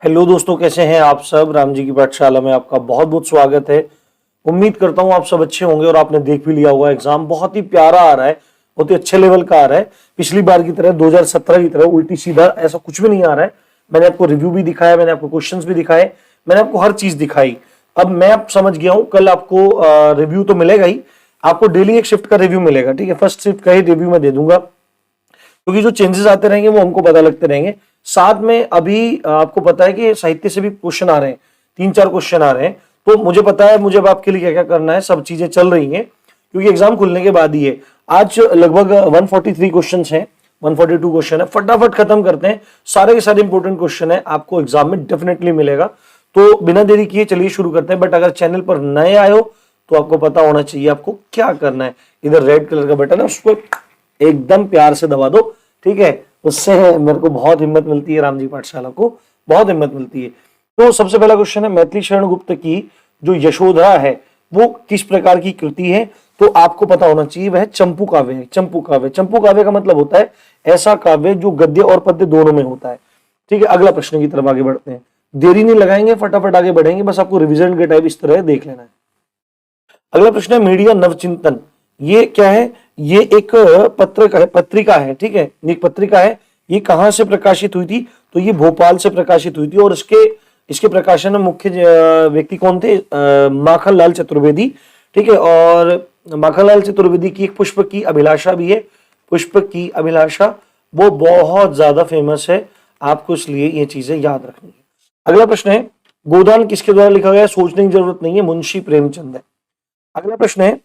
Hello दोस्तों, कैसे हैं आप सब। राम जी की पाठशाला में आपका बहुत बहुत स्वागत है। उम्मीद करता हूं आप सब अच्छे होंगे और आपने देख भी लिया होगा। एग्जाम बहुत ही प्यारा आ रहा है, बहुत ही अच्छे लेवल का आ रहा है। पिछली बार की तरह 2017 की तरह उल्टी सीधा ऐसा कुछ भी नहीं आ रहा है। मैंने आपको रिव्यू भी दिखाया, मैंने आपको क्वेश्चंस भी दिखाए, मैंने आपको हर चीज दिखाई। अब मैं आप समझ गया हूं, कल आपको रिव्यू तो मिलेगा ही, आपको डेली एक शिफ्ट का रिव्यू मिलेगा। ठीक है, फर्स्ट शिफ्ट का ही रिव्यू मैं दे दूंगा, क्योंकि जो चेंजेस आते रहेंगे वो हमको पता लगते रहेंगे। साथ में अभी आपको पता है कि साहित्य से भी क्वेश्चन आ रहे हैं, 3-4 क्वेश्चन आ रहे हैं। तो मुझे पता है मुझे अब आपके लिए क्या क्या करना है, सब चीजें चल रही हैं, क्योंकि एग्जाम खुलने के बाद ही है। आज लगभग 143 क्वेश्चन हैं, 142 क्वेश्चन है। फटाफट खत्म करते हैं, सारे के सारे इंपॉर्टेंट क्वेश्चन है, आपको एग्जाम में डेफिनेटली मिलेगा। तो बिना देरी किए चलिए शुरू करते हैं। बट अगर चैनल पर नए आए हो तो आपको पता होना चाहिए आपको क्या करना है। इधर रेड कलर का बटन है, उसको एकदम प्यार से दबा दो। ठीक है, उससे मेरे को बहुत हिम्मत मिलती है, राम जी पाठशाला को बहुत हिम्मत मिलती है। तो सबसे पहला क्वेश्चन है, मैथिली शरण गुप्त की जो यशोधरा है वो किस प्रकार की कृति है। तो आपको पता होना चाहिए वह चंपू काव्य है। चंपू काव्य, चंपू काव्य का मतलब होता है ऐसा काव्य जो गद्य और पद्य दोनों में होता है। ठीक है, अगला प्रश्न की तरफ आगे बढ़ते हैं। देरी नहीं लगाएंगे, फटाफट आगे बढ़ेंगे, बस आपको रिविजन के टाइप इस तरह देख लेना है। अगला प्रश्न है, मीडिया नवचिंतन, ये क्या है। ये एक पत्रिका है। ठीक है, एक पत्रिका है। ये कहां से प्रकाशित हुई थी, तो ये भोपाल से प्रकाशित हुई थी। और इसके प्रकाशन में मुख्य व्यक्ति कौन थे, माखनलाल चतुर्वेदी। ठीक है, और माखनलाल चतुर्वेदी की एक पुष्प की अभिलाषा भी है। पुष्प की अभिलाषा वो बहुत ज्यादा फेमस है, आपको इसलिए ये चीजें याद रखनी है। अगला प्रश्न है, गोदान किसके द्वारा लिखा गया, सोचने की जरूरत नहीं है, मुंशी प्रेमचंद है। अगला प्रश्न है,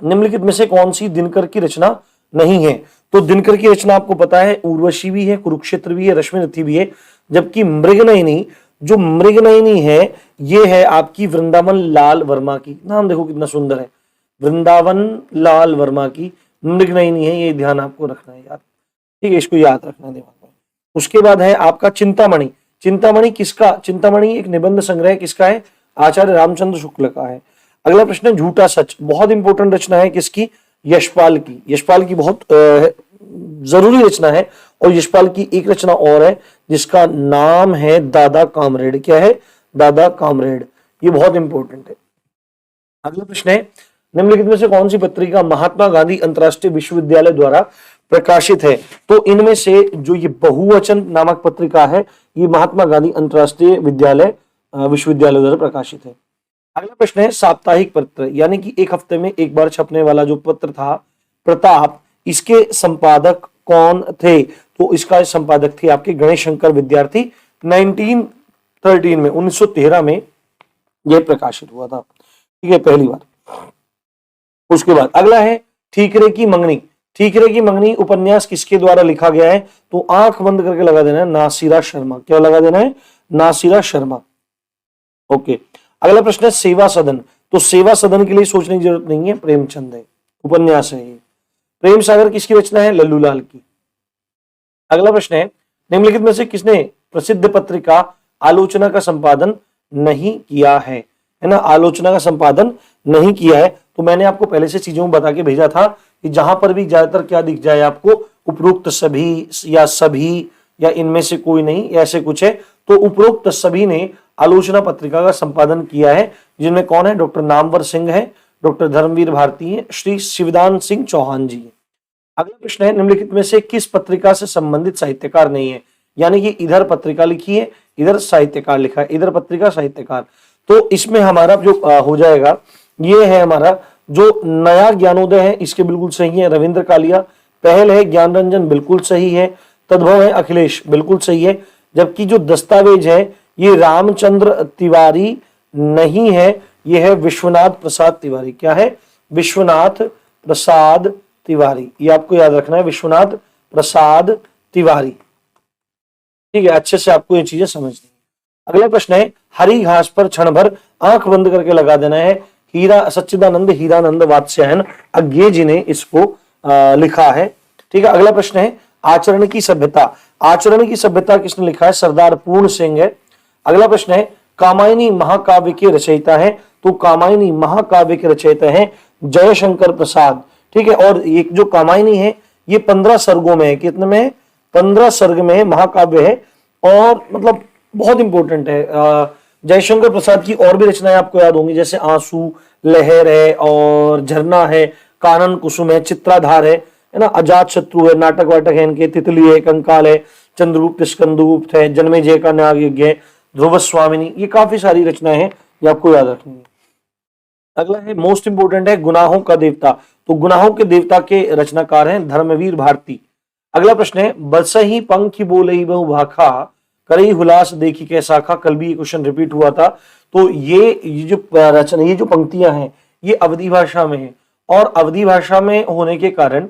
निम्नलिखित में से कौन सी दिनकर की रचना नहीं है। तो दिनकर की रचना आपको पता है, उर्वशी भी है, कुरुक्षेत्र भी है, रश्मिरथी भी है। जबकि मृगनयनी, जो मृगनयनी है ये है आपकी वृंदावन लाल वर्मा की। नाम देखो कितना सुंदर है, वृंदावन लाल वर्मा की मृगनयनी है, ये ध्यान आपको रखना है यार। ठीक है, इसको याद रखना है दिमाग में। उसके बाद है आपका चिंतामणि। चिंतामणि किसका, चिंतामणि एक निबंध संग्रह किसका है, आचार्य रामचंद्र शुक्ल का है। अगला प्रश्न है, झूठा सच, बहुत इंपॉर्टेंट रचना है किसकी, यशपाल की। यशपाल की बहुत जरूरी रचना है। और यशपाल की एक रचना और है जिसका नाम है दादा कामरेड। क्या है, दादा कामरेड, ये बहुत इंपॉर्टेंट है। अगला प्रश्न है, निम्नलिखित में से कौन सी पत्रिका महात्मा गांधी अंतरराष्ट्रीय विश्वविद्यालय द्वारा प्रकाशित है। तो इनमें से जो ये बहुवचन नामक पत्रिका है ये महात्मा गांधी अंतरराष्ट्रीय विश्वविद्यालय द्वारा प्रकाशित है। अगला प्रश्न है, साप्ताहिक पत्र यानी कि एक हफ्ते में एक बार छपने वाला जो पत्र था प्रताप, इसके संपादक कौन थे। तो इसका संपादक थे आपके गणेश शंकर विद्यार्थी। 1913 में 1913 में यह प्रकाशित हुआ था। ठीक है, पहली बार। उसके बाद अगला है, ठीकरे की मंगनी। ठीकरे की मंगनी उपन्यास किसके द्वारा लिखा गया है। तो आंख बंद करके लगा देना है, नासिरा शर्मा। क्या लगा देना है, नासिरा शर्मा। ओके, अगला प्रश्न है, सेवा सदन। तो सेवा सदन के लिए सोचने की जरूरत नहीं है, प्रेमचंद है, उपन्यास है ये। प्रेम सागर किसकी रचना है, लल्लूलाल की। अगला प्रश्न है, निम्नलिखित में से किसने प्रसिद्ध पत्रिका आलोचना का संपादन नहीं किया है ना। आलोचना का संपादन नहीं किया है। तो मैंने आपको पहले से चीजों में बता के भेजा था कि जहां पर भी ज्यादातर क्या दिख जाए आपको, उपरोक्त सभी या सभी या इनमें से कोई नहीं, ऐसे कुछ है। तो उपरोक्त सभी ने आलोचना पत्रिका का संपादन किया है, जिनमें कौन है, डॉक्टर नामवर सिंह है, डॉक्टर धर्मवीर भारती है, श्री शिवदान सिंह चौहान जी है। अगला प्रश्न है, निम्नलिखित में से किस पत्रिका से संबंधित साहित्यकार नहीं है। यानी कि इधर पत्रिका लिखी है, इधर साहित्यकार लिखा है, इधर पत्रिका साहित्यकार। तो इसमें हमारा जो हो जाएगा ये है हमारा जो नया ज्ञानोदय है, इसके बिल्कुल सही है रविंद्र कालिया। पहल है ज्ञान रंजन, बिल्कुल सही है। तद्भव है अखिलेश, बिल्कुल सही है। जबकि जो दस्तावेज है ये रामचंद्र तिवारी नहीं है, ये है विश्वनाथ प्रसाद तिवारी। क्या है, विश्वनाथ प्रसाद तिवारी, ये आपको याद रखना है, विश्वनाथ प्रसाद तिवारी। ठीक है, अच्छे से आपको ये चीजें समझनी है। अगला प्रश्न है, हरी घास पर क्षण भर, आंख बंद करके लगा देना है, हीरा सच्चिदानंद हीरानंद वात्स्यायन अज्ञे जी ने इसको लिखा है। ठीक है, अगला प्रश्न है, आचरण की सभ्यता। आचरण की सभ्यता किसने लिखा है, सरदार पूर्ण सिंह है। अगला प्रश्न है, कामायनी महाकाव्य के रचयिता है। तो कामायनी महाकाव्य के रचयिता है जयशंकर प्रसाद। ठीक है, और एक जो कामायनी है ये 15 सर्गों में है। कितने में है, 15 सर्ग में है, महाकाव्य है। और मतलब बहुत इंपॉर्टेंट है। जयशंकर प्रसाद की और भी रचनाएं आपको याद होंगी, जैसे आंसू, लहर है और झरना है, कानन कुसुम है, चित्राधार है ना, अजात शत्रु है, नाटक वाटक है इनके, तितली है, कंकाल है, चंद्रगुप्त स्कंदगुप्त है, जन्मेजय का न्याय यज्ञ है, ध्रुव स्वामिनी, ये काफी सारी रचनाएं हैं, ये आपको याद रखनी है। अगला है मोस्ट इंपोर्टेंट है गुनाहों का देवता। तो गुनाहों के देवता के रचनाकार हैं धर्मवीर भारती। अगला प्रश्न है बसही पंखी बोलई बहु भाखा करई हुलास देखी के शाखा। कल भी ये क्वेश्चन रिपीट हुआ था। तो ये जो रचना, ये जो पंक्तियां हैं, ये अवधी भाषा में है और अवधी भाषा में होने के कारण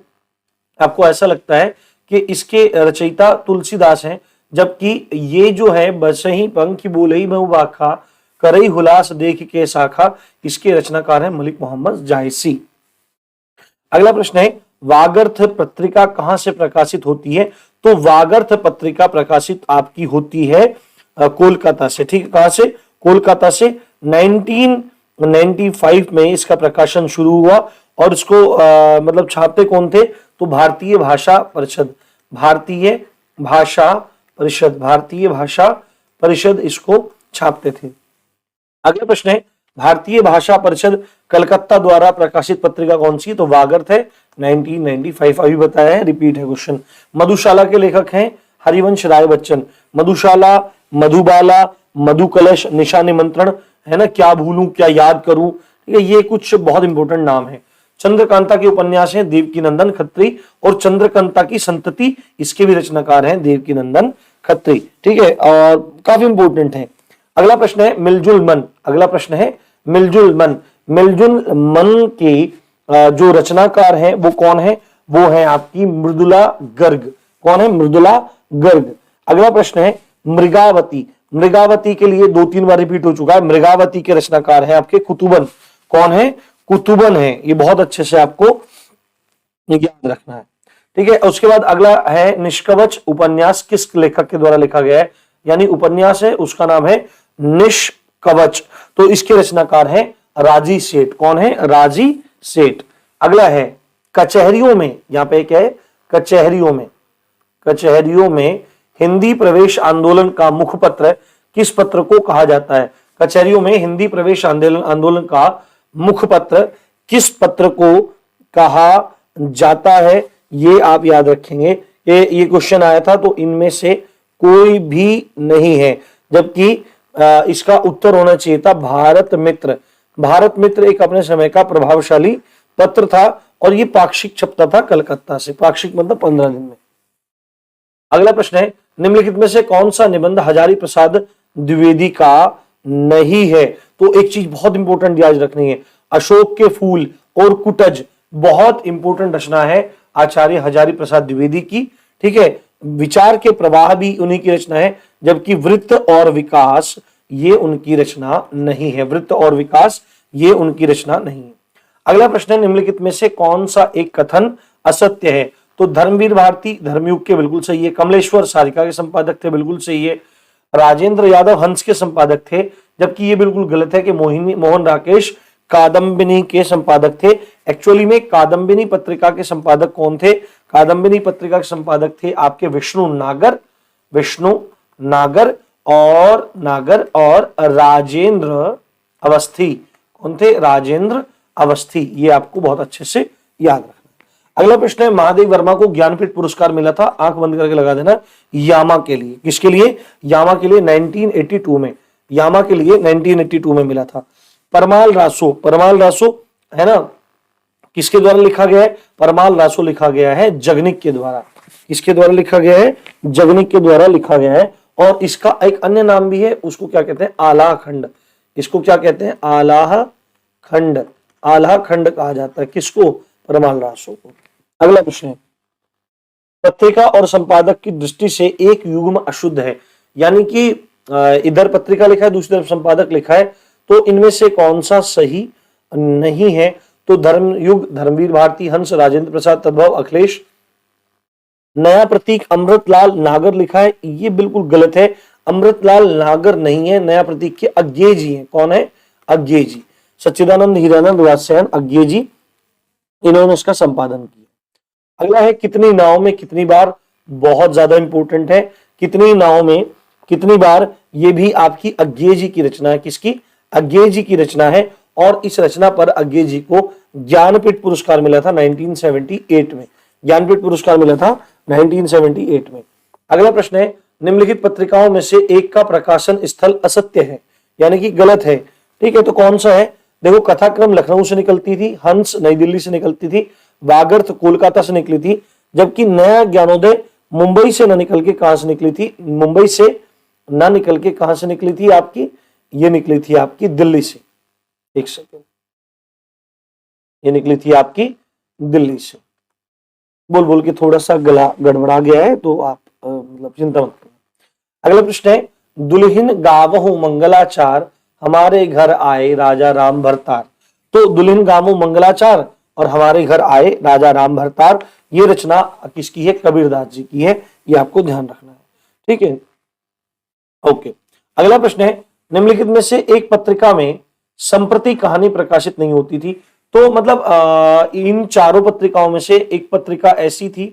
आपको ऐसा लगता है कि इसके रचयिता तुलसीदास हैं, जबकि ये जो है बसही पंखी बोलई बहु भाखा करई हुलास देख के शाखा, इसके रचनाकार हैं मलिक मोहम्मद जायसी। अगला प्रश्न है वागर्थ पत्रिका कहां से प्रकाशित होती है। तो वागर्थ पत्रिका प्रकाशित आपकी होती है कोलकाता से। ठीक है, कहां से? कोलकाता से। 1995 में इसका प्रकाशन शुरू हुआ और इसको मतलब छापते कौन थे? तो भारतीय भाषा परिषद, भारतीय भाषा परिषद, भारतीय भाषा परिषद इसको छापते थे। अगला प्रश्न है भारतीय भाषा परिषद कलकत्ता द्वारा प्रकाशित पत्रिका कौन सी? तो वागर्थ है, 1995। अभी बताया है, रिपीट है क्वेश्चन। मधुशाला के लेखक हैं हरिवंश राय बच्चन। मधुशाला, मधुबाला, मधुकलश, निशा निमंत्रण, है ना, क्या भूलूं क्या याद करूं, ठीक है, ये कुछ बहुत इंपॉर्टेंट नाम है। चंद्रकांता के उपन्यास हैं देवकीनंदन खत्री और चंद्रकांता की संतति, इसके भी रचनाकार हैं देवकीनंदन खत्री। ठीक है, और काफी इंपॉर्टेंट है। अगला प्रश्न है मिलजुल मन। अगला प्रश्न है मिलजुल मन। मिलजुल मन के जो रचनाकार हैं वो कौन है? वो है आपकी मृदुला गर्ग। कौन है? मृदुला गर्ग। अगला प्रश्न है मृगावती। मृगावती के लिए 2-3 बार रिपीट हो चुका है। मृगावती के रचनाकार है आपके कुतुबन। कौन है? कुतुबन है। ये बहुत अच्छे से आपको याद रखना है। ठीक है, उसके बाद अगला है निष्कवच उपन्यास किस लेखक के द्वारा लिखा गया है? यानी उपन्यास है उसका नाम है निष्कवच। तो इसके रचनाकार हैं राजी सेठ। कौन है? राजी सेठ। अगला है कचहरियों में। यहां पे क्या है? कचहरियों में। कचहरियों में हिंदी प्रवेश आंदोलन का मुखपत्र किस पत्र को कहा जाता है? कचहरियों में हिंदी प्रवेश आंदोलन का मुखपत्र किस पत्र को कहा जाता है? ये आप याद रखेंगे। ये क्वेश्चन आया था, तो इनमें से कोई भी नहीं है, जबकि इसका उत्तर होना चाहिए था भारत मित्र। भारत मित्र एक अपने समय का प्रभावशाली पत्र था और ये पाक्षिक छपता था कलकत्ता से। पाक्षिक मतलब 15 दिन में। अगला प्रश्न है निम्नलिखित में से कौन सा निबंध हजारी प्रसाद द्विवेदी का नहीं है? तो एक चीज बहुत इंपॉर्टेंट याद रखनी है, अशोक के फूल और कुटज बहुत इंपॉर्टेंट रचना है आचार्य हजारी प्रसाद द्विवेदी की। ठीक है, विचार के प्रवाह भी उन्हीं की रचना है, जबकि वृत्त और विकास ये उनकी रचना नहीं है। वृत्त और विकास ये उनकी रचना नहीं है। अगला प्रश्न है निम्नलिखित में से कौन सा एक कथन असत्य है? तो धर्मवीर भारती धर्मयुग के बिल्कुल सही है। कमलेश्वर सारिका के संपादक थे, बिल्कुल सही है। राजेंद्र यादव हंस के संपादक थे, जबकि ये बिल्कुल गलत है कि मोहन राकेश कादम्बिनी के संपादक थे। एक्चुअली में कादम्बिनी पत्रिका के संपादक कौन थे? कादम्बिनी पत्रिका के संपादक थे आपके विष्णु नागर और राजेंद्र अवस्थी। कौन थे? राजेंद्र अवस्थी। ये आपको बहुत अच्छे से याद रखना है। अगला प्रश्न है महादेव वर्मा को ज्ञानपीठ पुरस्कार मिला था, आंख बंद करके लगा देना, यामा के लिए। किसके लिए? यामा के लिए 1982 में। यामा के लिए 1982 में मिला था। परमाल रासो है ना, किसके द्वारा लिखा गया है? परमाल रासो लिखा गया है जगनिक के द्वारा। किसके द्वारा लिखा गया है? जगनिक के द्वारा लिखा गया है। और इसका एक अन्य नाम भी है, उसको क्या कहते हैं? आलाह खंड। इसको क्या कहते हैं? आलाह खंड। आलाह खंड कहा जाता है किसको? परमाल रासो को। अगला प्रश्न है पत्रिका और संपादक की दृष्टि से एक युग्म अशुद्ध है, यानी कि इधर पत्रिका लिखा है, दूसरी तरफ संपादक लिखा है, तो इनमें से कौन सा सही नहीं है? तो धर्मयुग धर्मवीर भारती, हंस राजेंद्र प्रसाद, तद्भव अखिलेश। नया प्रतीक अमृतलाल नागर लिखा है, ये बिल्कुल गलत है। अमृतलाल नागर नहीं है, नया प्रतीक के अज्ञे जी हैं। कौन है? अज्ञे जी। सच्चिदानंद हीरानंद व्यासयन अज्ञे जी, इन्होंने इसका संपादन किया। अगला है कितनी नाव में कितनी बार? बहुत ज्यादा इंपॉर्टेंट है। कितनी नाव में कितनी बार ये भी आपकी अज्ञेय जी की रचना है। किसकी? अज्ञेय जी की रचना है। और इस रचना पर अज्ञेय जी को ज्ञानपीठ पुरस्कार मिला था 1978 में। ज्ञानपीठ पुरस्कार मिला था 1978 में। अगला प्रश्न है, निम्नलिखित पत्रिकाओं में से एक का प्रकाशन स्थल असत्य है, यानी कि गलत है। ठीक है, तो कौन सा है? देखो, कथाक्रम लखनऊ से निकलती थी, हंस नई दिल्ली से निकलती थी, वागर्थ कोलकाता से निकली थी, जबकि नया ज्ञानोदय मुंबई से न निकल के कहां से निकली थी? मुंबई से न निकल के कहां से निकली थी आपकी? ये निकली थी आपकी दिल्ली से। एक सेकेंड, ये निकली थी आपकी दिल्ली से। बोल बोल के थोड़ा सा गला गड़बड़ा गया है, तो आप मतलब चिंता मत करो। अगला प्रश्न है, दुल्हिन गावहु मंगलाचार हमारे घर आए राजा राम भरतार। तो दुल्हिन गावहु मंगलाचार और हमारे घर आए राजा राम भरतार, ये रचना किसकी है? कबीरदास जी की है। ये आपको ध्यान रखना है। ठीक है, ओके। अगला प्रश्न है, निम्नलिखित में से एक पत्रिका में संप्रति कहानी प्रकाशित नहीं होती थी। तो मतलब इन चारों पत्रिकाओं में से एक पत्रिका ऐसी थी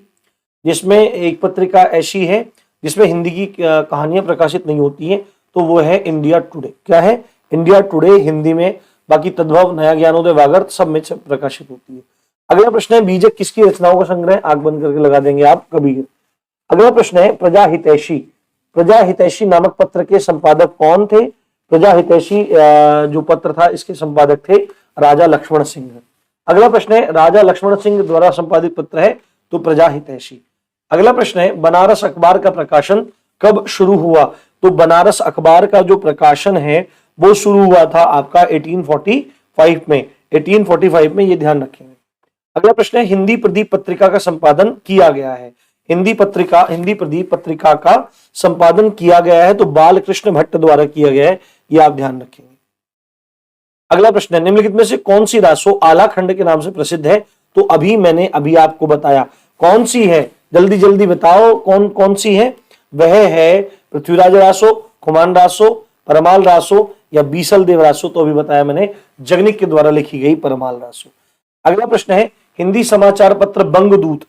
जिसमें, एक पत्रिका ऐसी है जिसमें हिंदी की कहानियां प्रकाशित नहीं होती हैं, तो वो है इंडिया टुडे। क्या है? इंडिया टुडे हिंदी में, बाकी तद्भव, नया ज्ञानोदय, वागर्थ सब में प्रकाशित होती है। अगला प्रश्न है, बीजक किसकी रचनाओं का संग्रह? आंख बंद करके लगा देंगे आप, कबीर। अगला प्रश्न है, प्रजा हितैषी। प्रजा हितैषी नामक पत्र के संपादक कौन थे? प्रजा हितैषी जो पत्र था, इसके संपादक थे राजा लक्ष्मण सिंह। अगला प्रश्न है, राजा लक्ष्मण सिंह द्वारा संपादित पत्र है तो प्रजा हितैषी। अगला प्रश्न है, बनारस अखबार का प्रकाशन कब शुरू हुआ? तो बनारस अखबार का जो प्रकाशन है वो शुरू हुआ था आपका 1845 में। 1845 में, ये ध्यान रखेंगे। अगला प्रश्न है, हिंदी प्रदीप पत्रिका का संपादन किया गया है। हिंदी प्रदीप पत्रिका का संपादन किया गया है तो बालकृष्ण भट्ट द्वारा किया गया है, ये आप ध्यान रखेंगे। अगला प्रश्न है, निम्नलिखित में से कौन सी रासो आला खंड के नाम से प्रसिद्ध है? तो मैंने अभी आपको बताया कौन सी है, जल्दी जल्दी बताओ कौन कौन सी है। वह है पृथ्वीराज रासो, खुमान रासो, परमाल रासो या बीसल देव रासो। तो अभी बताया मैंने, जगनिक के द्वारा लिखी गई परमाल रासो। अगला प्रश्न है, हिंदी समाचार पत्र बंगदूत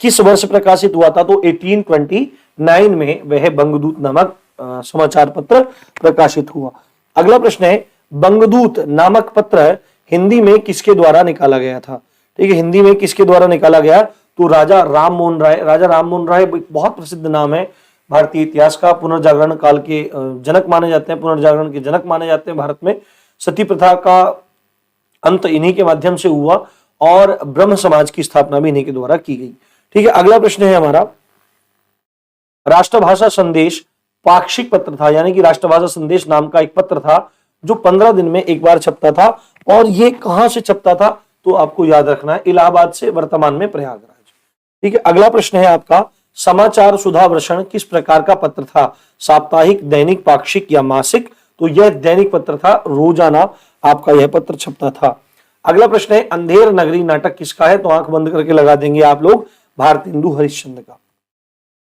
किस वर्ष प्रकाशित हुआ था? तो 1829 में वह बंगदूत नामक समाचार पत्र प्रकाशित हुआ। अगला प्रश्न है, बंगदूत नामक पत्र हिंदी में किसके द्वारा निकाला गया था? ठीक है, हिंदी में किसके द्वारा निकाला गया? तो राजा राम मोहन राय। राजा राम मोहन राय एक बहुत प्रसिद्ध नाम है भारतीय इतिहास का, पुनर्जागरण काल के जनक माने जाते हैं, पुनर्जागरण के जनक माने जाते हैं भारत में। सती प्रथा का अंत इन्हीं के माध्यम से हुआ और ब्रह्म समाज की स्थापना भी इन्हीं के द्वारा की गई। ठीक है, अगला प्रश्न है हमारा, राष्ट्रभाषा संदेश पाक्षिक पत्र था, यानी कि राष्ट्रभाषा संदेश नाम का एक पत्र था जो 15 दिन में एक बार छपता था। और ये कहां से छपता था? तो आपको याद रखना है, इलाहाबाद से, वर्तमान में प्रयागराज। ठीक है, अगला प्रश्न है आपका, समाचार सुधा वर्षण किस प्रकार का पत्र था? साप्ताहिक, दैनिक, पाक्षिक या मासिक? तो यह दैनिक पत्र था, रोजाना आपका यह पत्र छपता था। अगला प्रश्न है, अंधेर नगरी नाटक किसका है? तो आंख बंद करके लगा देंगे आप लोग, भारतेंदु हरिश्चंद्र का।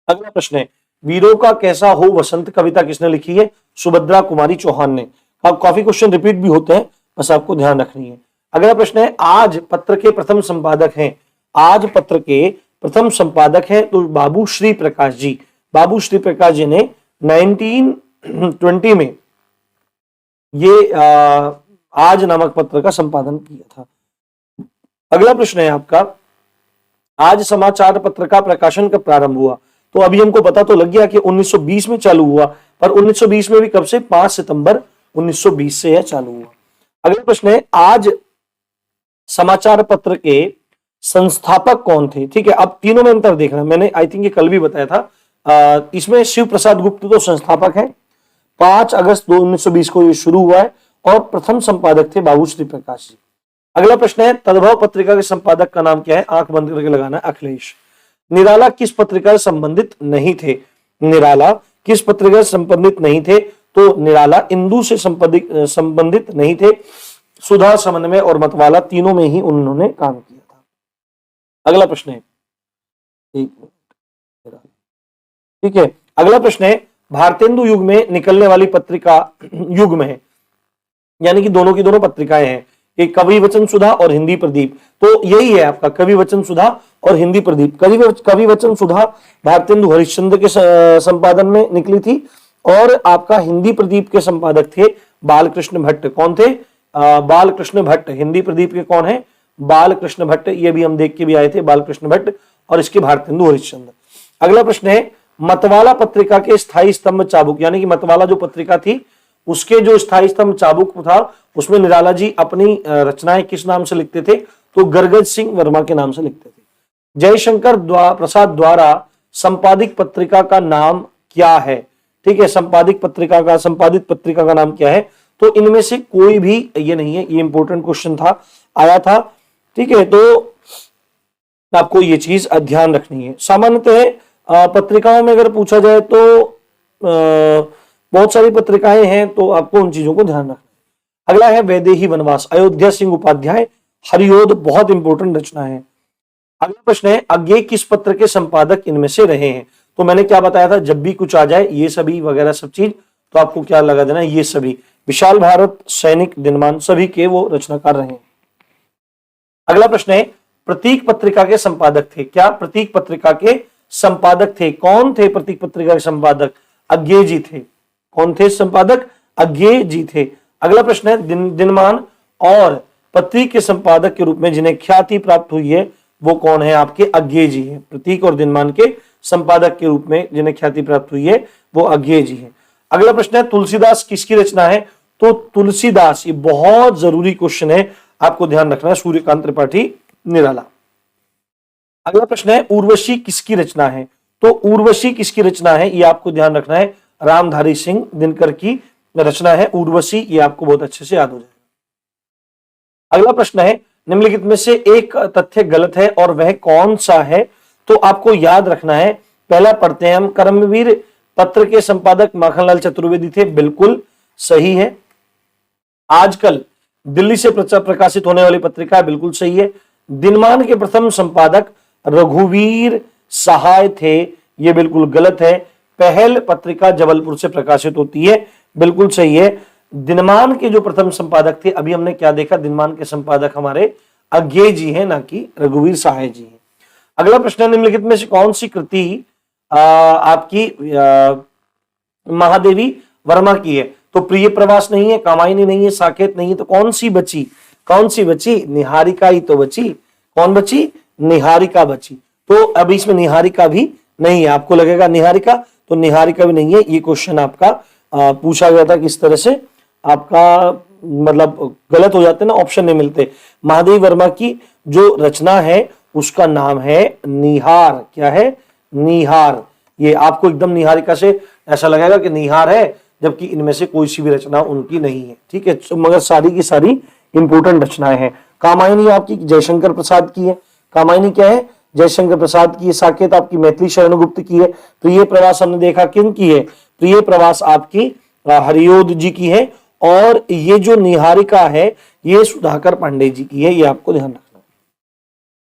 अगला प्रश्न है, वीरों का कैसा हो वसंत कविता किसने लिखी है? सुभद्रा कुमारी चौहान ने। अब काफी क्वेश्चन रिपीट भी होते हैं, बस आपको ध्यान रखनी है। अगला प्रश्न है, आज पत्र के प्रथम संपादक हैं? आज पत्र के प्रथम संपादक हैं तो बाबू श्री प्रकाश जी। बाबू श्री प्रकाश जी ने 1920 में ये आज नामक पत्र का संपादन किया था। अगला प्रश्न है आपका, आज समाचार पत्र का प्रकाशन कब प्रारंभ हुआ? तो अभी हमको पता तो लग गया कि 1920 में चालू हुआ, पर 1920 में भी कब से? 5 सितंबर 1920 से यह चालू हुआ। अगला प्रश्न है, आज समाचार पत्र के संस्थापक कौन थे? ठीक है, अब तीनों में अंतर देखना, मैंने आई थिंक ये कल भी बताया था। इसमें शिव प्रसाद गुप्त तो संस्थापक है, 5 अगस्त 1920 को ये शुरू हुआ है और प्रथम संपादक थे बाबू श्री प्रकाश जी। अगला प्रश्न है, तद्भव पत्रिका के संपादक का नाम क्या है? आंख बंद करके लगाना, अखिलेश। निराला किस पत्रिका से संबंधित नहीं थे? निराला किस पत्रिका से संबंधित नहीं थे? तो निराला इंदू से संबंधित नहीं थे, सुधा, समन्वय और मतवाला तीनों में ही उन्होंने काम किया था। अगला प्रश्न है, ठीक है, अगला प्रश्न है, भारतेंदु युग में निकलने वाली पत्रिका युग्म है, यानी कि दोनों की दोनों पत्रिकाएं हैं, एक कवि वचन सुधा और हिंदी प्रदीप। तो यही है आपका कवि वचन सुधा और हिंदी प्रदीप। कवि वचन सुधा भारतेंदु हरिश्चंद्र के संपादन में निकली थी और आपका हिंदी प्रदीप के संपादक थे बालकृष्ण भट्ट। कौन थे? बालकृष्ण भट्ट। हिंदी प्रदीप के कौन है? बालकृष्ण भट्ट। ये भी हम देख के भी आए थे, बालकृष्ण भट्ट। और इसके भारतेंदु हरिश्चंद्र। अगला प्रश्न है, मतवाला पत्रिका के स्थायी स्तंभ चाबुक, यानी कि मतवाला जो पत्रिका थी उसके जो स्थायी स्तंभ चाबुक था उसमें निराला जी अपनी रचनाएं किस नाम से लिखते थे? तो गरगज सिंह वर्मा के नाम से लिखते थे। जयशंकर प्रसाद द्वारा संपादित पत्रिका का नाम क्या है? ठीक है, संपादित पत्रिका का नाम क्या है? तो इनमें से कोई भी ये नहीं है। ये इंपॉर्टेंट क्वेश्चन था, आया था। ठीक है, तो आपको ये चीज ध्यान रखनी है। सामान्यतः पत्रिकाओं में अगर पूछा जाए तो बहुत सारी पत्रिकाएं हैं, तो आपको उन चीजों को ध्यान रखना है। अगला है वैदेही वनवास, अयोध्या सिंह उपाध्याय, हरियोध, बहुत इंपॉर्टेंट रचना है। अगला प्रश्न है, अज्ञेय किस पत्र के संपादक इनमें से रहे हैं? तो मैंने क्या बताया था, जब भी कुछ आ जाए ये सभी वगैरह सब चीज, तो आपको क्या लगा देना, ये सभी। विशाल भारत, सैनिक, दिनमान, सभी के वो रचनाकार रहे हैं। अगला प्रश्न है, प्रतीक पत्रिका के संपादक थे क्या? प्रतीक पत्रिका के संपादक थे। कौन थे प्रतीक पत्रिका के संपादक? अज्ञेय जी थे। कौन थे संपादक? अज्ञेय जी थे। अगला प्रश्न है, दिनमान और प्रतीक के संपादक के रूप में जिन्हें ख्याति प्राप्त हुई है वो कौन है? आपके अज्ञेय जी हैं। प्रतीक और दिनमान के संपादक के रूप में जिन्हें ख्याति प्राप्त हुई है वो अज्ञेय जी हैं। अगला प्रश्न है, तुलसीदास किसकी रचना है? तो तुलसीदास, ये बहुत जरूरी क्वेश्चन है, आपको ध्यान रखना है, सूर्यकांत त्रिपाठी निराला। अगला प्रश्न है, उर्वशी किसकी रचना है? तो उर्वशी किसकी रचना है ये आपको ध्यान रखना है, रामधारी सिंह दिनकर की रचना है उर्वशी, ये आपको बहुत अच्छे से याद हो जाएगा। अगला प्रश्न है, निम्नलिखित में से एक तथ्य गलत है और वह कौन सा है? तो आपको याद रखना है, पहला पढ़ते हैं हम, कर्मवीर पत्र के संपादक माखनलाल चतुर्वेदी थे, बिल्कुल सही है। आजकल दिल्ली से प्रकाशित होने वाली पत्रिका है, बिल्कुल सही है। दिनमान के प्रथम संपादक रघुवीर सहाय थे, ये बिल्कुल गलत है। पहल पत्रिका जबलपुर से प्रकाशित होती है, बिल्कुल सही है। दिनमान के जो प्रथम संपादक थे, अभी हमने क्या देखा, दिनमान के संपादक हमारे अज्ञेय जी हैं, ना कि रघुवीर सहाय जी हैं। अगला प्रश्न, निम्नलिखित में से कौन सी कृति आपकी महादेवी वर्मा की है? तो प्रिय प्रवास नहीं है, कामायनी नहीं है, साकेत नहीं है, तो कौन सी बची? कौन सी बची? निहारिका ही तो बची। कौन बची? निहारिका बची। तो अभी इसमें निहारिका भी नहीं है, आपको लगेगा निहारिका, तो निहारिका भी नहीं है। ये क्वेश्चन आपका पूछा गया था, किस तरह से आपका मतलब गलत हो जाते ना, ऑप्शन नहीं मिलते। महादेवी वर्मा की जो रचना है उसका नाम है निहार। क्या है? निहार। ये आपको एकदम निहारिका से ऐसा लगेगा कि निहार है, जबकि इनमें से कोई सी भी रचना उनकी नहीं है। ठीक है, मगर सारी की सारी इंपोर्टेंट रचनाएं हैं। कामायनी आपकी जयशंकर प्रसाद की है। कामायनी क्या है? जयशंकर प्रसाद की है। साकेत आपकी मैथिली शरण गुप्त की है। प्रिय प्रवास हमने देखा किन की है? प्रिय प्रवास आपकी हरियोध जी की है। और ये जो निहारिका है ये सुधाकर पांडे जी की है, ये आपको ध्यान रखना है।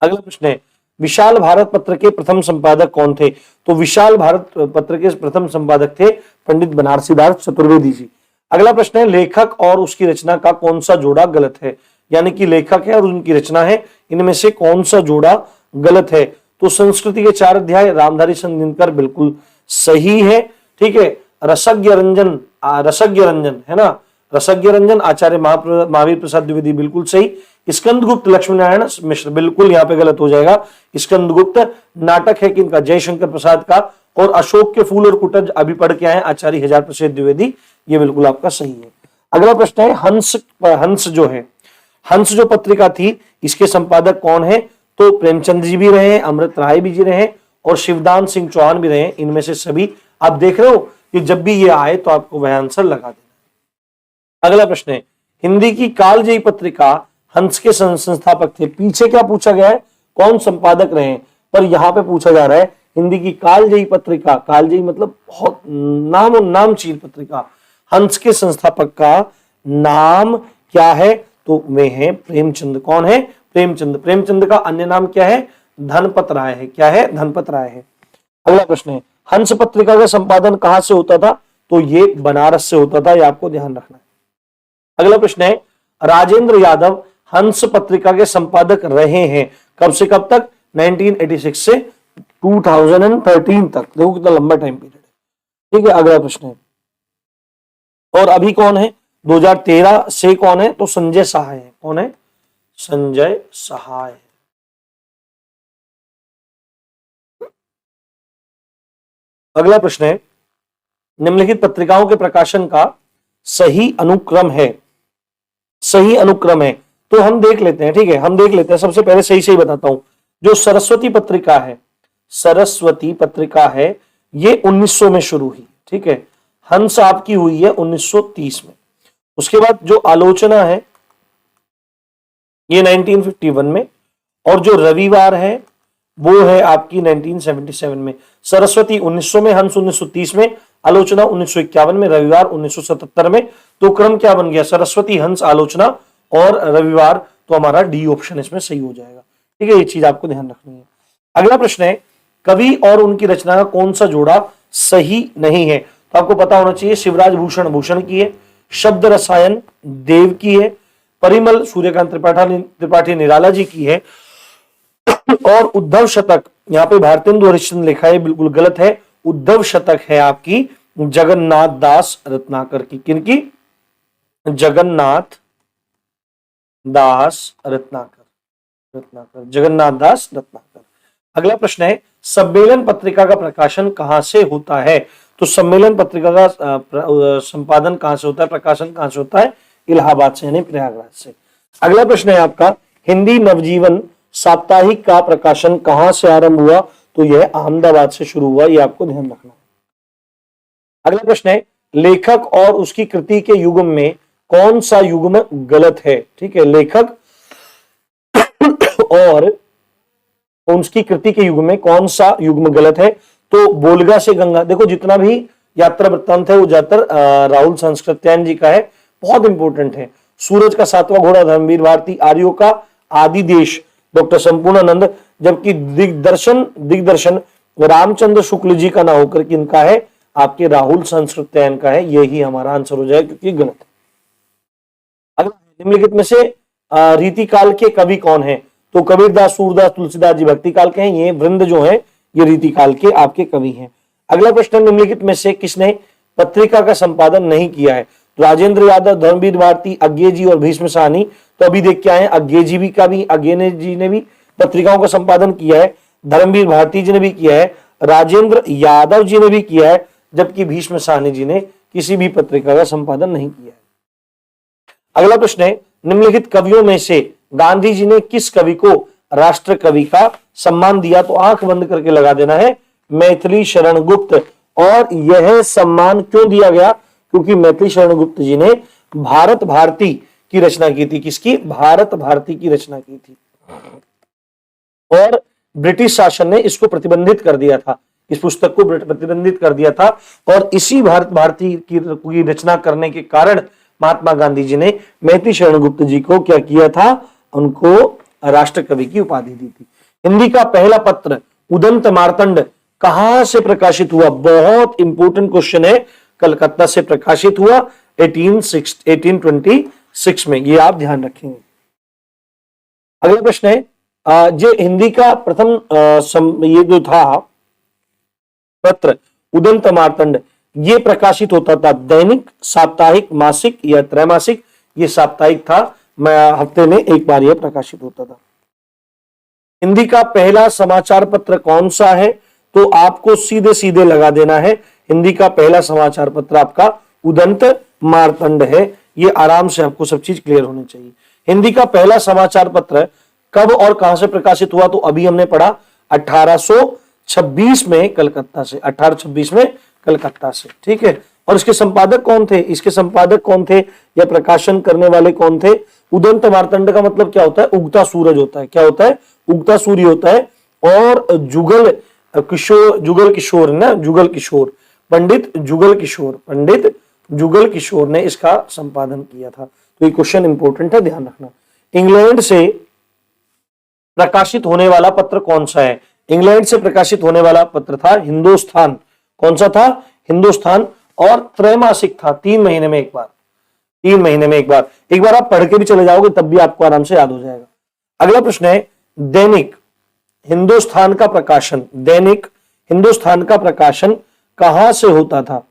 अगला प्रश्न है, विशाल भारत पत्र के प्रथम संपादक कौन थे? तो विशाल भारत पत्र के प्रथम संपादक थे पंडित बनारसीदास चतुर्वेदी जी। अगला प्रश्न है, लेखक और उसकी रचना का कौन सा जोड़ा गलत है? यानी कि लेखक है और उनकी रचना है, इनमें से कौन सा जोड़ा गलत है? तो संस्कृति के 4 अध्याय, रामधारी सिंह दिनकर, बिल्कुल सही है। ठीक है, रसज्ञ रंजन है ना, रसज्ञ रंजन आचार्य महावीर प्रसाद द्विवेदी, बिल्कुल सही। स्कंदगुप्त लक्ष्मी नारायण मिश्र, बिल्कुल यहाँ पे गलत हो जाएगा। स्कंदगुप्त नाटक है किनका? जयशंकर प्रसाद का। और अशोक के फूल और कुटज अभी पढ़ के आए आचार्य हजार प्रसाद द्विवेदी, ये बिल्कुल आपका सही है। अगला प्रश्न है, हंस जो पत्रिका थी इसके संपादक कौन है? तो प्रेमचंद जी भी रहे, अमृत राय भी जी रहे और शिवदान सिंह चौहान भी रहे। इनमें से सभी आप देख रहे हो कि जब भी ये आए तो आपको वह आंसर लगा देना। अगला प्रश्न है, हिंदी की कालजयी पत्रिका हंस के संस्थापक थे। पीछे क्या पूछा गया है? कौन संपादक रहे? पर यहां पे पूछा जा रहा है हिंदी की कालजयी पत्रिका, कालजयी मतलब बहुत नामचीन पत्रिका, हंस के संस्थापक का नाम क्या है? तो वे हैं प्रेमचंद। कौन है? प्रेमचंद। प्रेमचंद का अन्य नाम क्या है? धनपत राय है। क्या है? धनपत राय है। अगला प्रश्न है, हंस पत्रिका का संपादन कहां से होता था? तो ये बनारस से होता था, ये आपको ध्यान रखना है। अगला प्रश्न है, राजेंद्र यादव हंस पत्रिका के संपादक रहे हैं कब से कब तक? 1986 से 2013 तक। देखो कितना लंबा टाइम पीरियड है। ठीक है, अगला प्रश्न है, और अभी कौन है 2013 से कौन है, तो संजय सहाय है। कौन है, संजय सहाय। अगला प्रश्न है, निम्नलिखित पत्रिकाओं के प्रकाशन का सही अनुक्रम है, सही अनुक्रम है। तो हम देख लेते हैं, ठीक है, हम देख लेते हैं। सबसे पहले सही सही बताता हूं। जो सरस्वती पत्रिका है, सरस्वती पत्रिका है, ये 1900 में शुरू हुई, ठीक है। हंस आपकी हुई है 1930 में। उसके बाद जो आलोचना है ये 1951 में, और जो रविवार है वो है आपकी 1977 में। सरस्वती 1900 में, हंस 1930 में, आलोचना 1951 में, रविवार 1977 में। तो क्रम क्या बन गया, सरस्वती, हंस, आलोचना और रविवार। तो हमारा डी ऑप्शन इसमें सही हो जाएगा, ठीक है। ये चीज आपको ध्यान रखनी है। अगला प्रश्न है, कवि और उनकी रचना का कौन सा जोड़ा सही नहीं है। तो आपको पता होना चाहिए, शिवराज भूषण भूषण की है, शब्द रसायन देव की है, परिमल सूर्यकांत त्रिपाठी निराला जी की है, और उद्धव शतक, यहां पे भारतेंदु हरिश्चंद्र लिखा है, बिल्कुल गलत है। उद्धव शतक है आपकी जगन्नाथ दास रत्नाकर की। किनकी, जगन्नाथ दास रत्नाकर, जगन्नाथ दास रत्नाकर। अगला प्रश्न है, सम्मेलन पत्रिका का प्रकाशन कहां से होता है। तो सम्मेलन पत्रिका का संपादन कहां से होता है, प्रकाशन कहां से होता है, इलाहाबाद से, यानी प्रयागराज से। अगला प्रश्न है आपका, हिंदी नवजीवन साप्ताहिक का प्रकाशन कहां से आरंभ हुआ। तो यह अहमदाबाद से शुरू हुआ, यह आपको ध्यान रखना है। अगला प्रश्न है, लेखक और उसकी कृति के युग्म में कौन सा युग्म गलत है। ठीक है, लेखक और उसकी कृति के युग्म में कौन सा युग्म गलत है। तो बोलगा से गंगा, देखो जितना भी यात्रा वृत्तांत है वो ज्यादातर राहुल संस्कृत्यायन जी का है, बहुत इंपॉर्टेंट है। सूरज का सातवां घोड़ा धर्मवीर भारती, आर्यों का आदि देश डॉक्टर संपूर्णानंद, जबकि दिग्दर्शन रामचंद्र शुक्ल जी का ना होकर के इनका है, आपके राहुल संस्कृत्यायन का है। यही हमारा आंसर हो जाएगा क्योंकि गलत है। अगला, निम्नलिखित में से रीतिकाल के कवि कौन है। तो कबीरदास, सूरदास, तुलसीदास जी भक्ति काल के हैं। ये वृंद जो है ये रीतिकाल के आपके कवि हैं। अगला प्रश्न, निम्नलिखित में से किसने पत्रिका का संपादन नहीं किया है। राजेंद्र यादव, धर्मवीर भारती, अज्ञे जी और भीष्म साहनी। तो अभी देख के आए, अज्ञे जी भी का भी, अज्ञे जी ने भी पत्रिकाओं का संपादन किया है, धर्मवीर भारती जी ने भी किया है, राजेंद्र यादव जी ने भी किया है, जबकि भीष्म साहनी जी ने किसी भी पत्रिका का संपादन नहीं किया है। अगला प्रश्न है, निम्नलिखित कवियों में से गांधी जी ने किस कवि को राष्ट्र कवि का सम्मान दिया। तो आंख बंद करके लगा देना है, मैथिली शरण गुप्त। और यह सम्मान क्यों दिया गया, क्योंकि मैथिली शरण गुप्त जी ने भारत भारती की रचना की थी। किसकी, भारत भारती की रचना की थी। और ब्रिटिश शासन ने इसको प्रतिबंधित कर दिया था, इस पुस्तक को प्रतिबंधित कर दिया था। और इसी भारत भारती की रचना करने के कारण महात्मा गांधी जी ने मैथिली शरण गुप्त जी को क्या किया था, उनको राष्ट्र कवि की उपाधि दी थी। हिंदी का पहला पत्र उदंत मार्तंड कहां से प्रकाशित हुआ। बहुत इंपॉर्टेंट क्वेश्चन है, कलकत्ता से प्रकाशित हुआ 1826 में, ये आप ध्यान रखेंगे। अगला प्रश्न है, जो हिंदी का प्रथम ये जो था पत्र उदंत मार्तंड, ये प्रकाशित होता था दैनिक, साप्ताहिक, मासिक या त्रैमासिक। ये साप्ताहिक था, हफ्ते में एक बार यह प्रकाशित होता था। हिंदी का पहला समाचार पत्र कौन सा है। तो आपको सीधे सीधे लगा देना है, हिंदी का पहला समाचार पत्र आपका उदंत मार्तंड है। ये आराम से आपको सब चीज क्लियर होनी चाहिए। हिंदी का पहला समाचार पत्र कब और कहां से प्रकाशित हुआ। तो अभी हमने पढ़ा 1826 में कलकत्ता से, 1826 में कलकत्ता से, ठीक है। और इसके संपादक कौन थे, इसके संपादक कौन थे या प्रकाशन करने वाले कौन थे। उदंत मार्तंड का मतलब क्या होता है, उगता सूरज होता है। क्या होता है, उगता सूर्य होता है। और जुगल किशोर ना, जुगल किशोर, पंडित जुगल किशोर ने इसका संपादन किया था। तो ये क्वेश्चन इंपॉर्टेंट है, ध्यान रखना। इंग्लैंड से प्रकाशित होने वाला पत्र कौन सा है। इंग्लैंड से प्रकाशित होने वाला पत्र था हिंदुस्तान। कौन सा था, हिंदुस्तान। और त्रैमासिक था, 3 महीने में एक बार, 3 महीने में एक बार। एक बार आप पढ़ के भी चले जाओगे तब भी आपको आराम से याद हो जाएगा। अगला प्रश्न है, दैनिक हिंदुस्तान का प्रकाशन, दैनिक हिंदुस्तान का प्रकाशन कहां से होता था।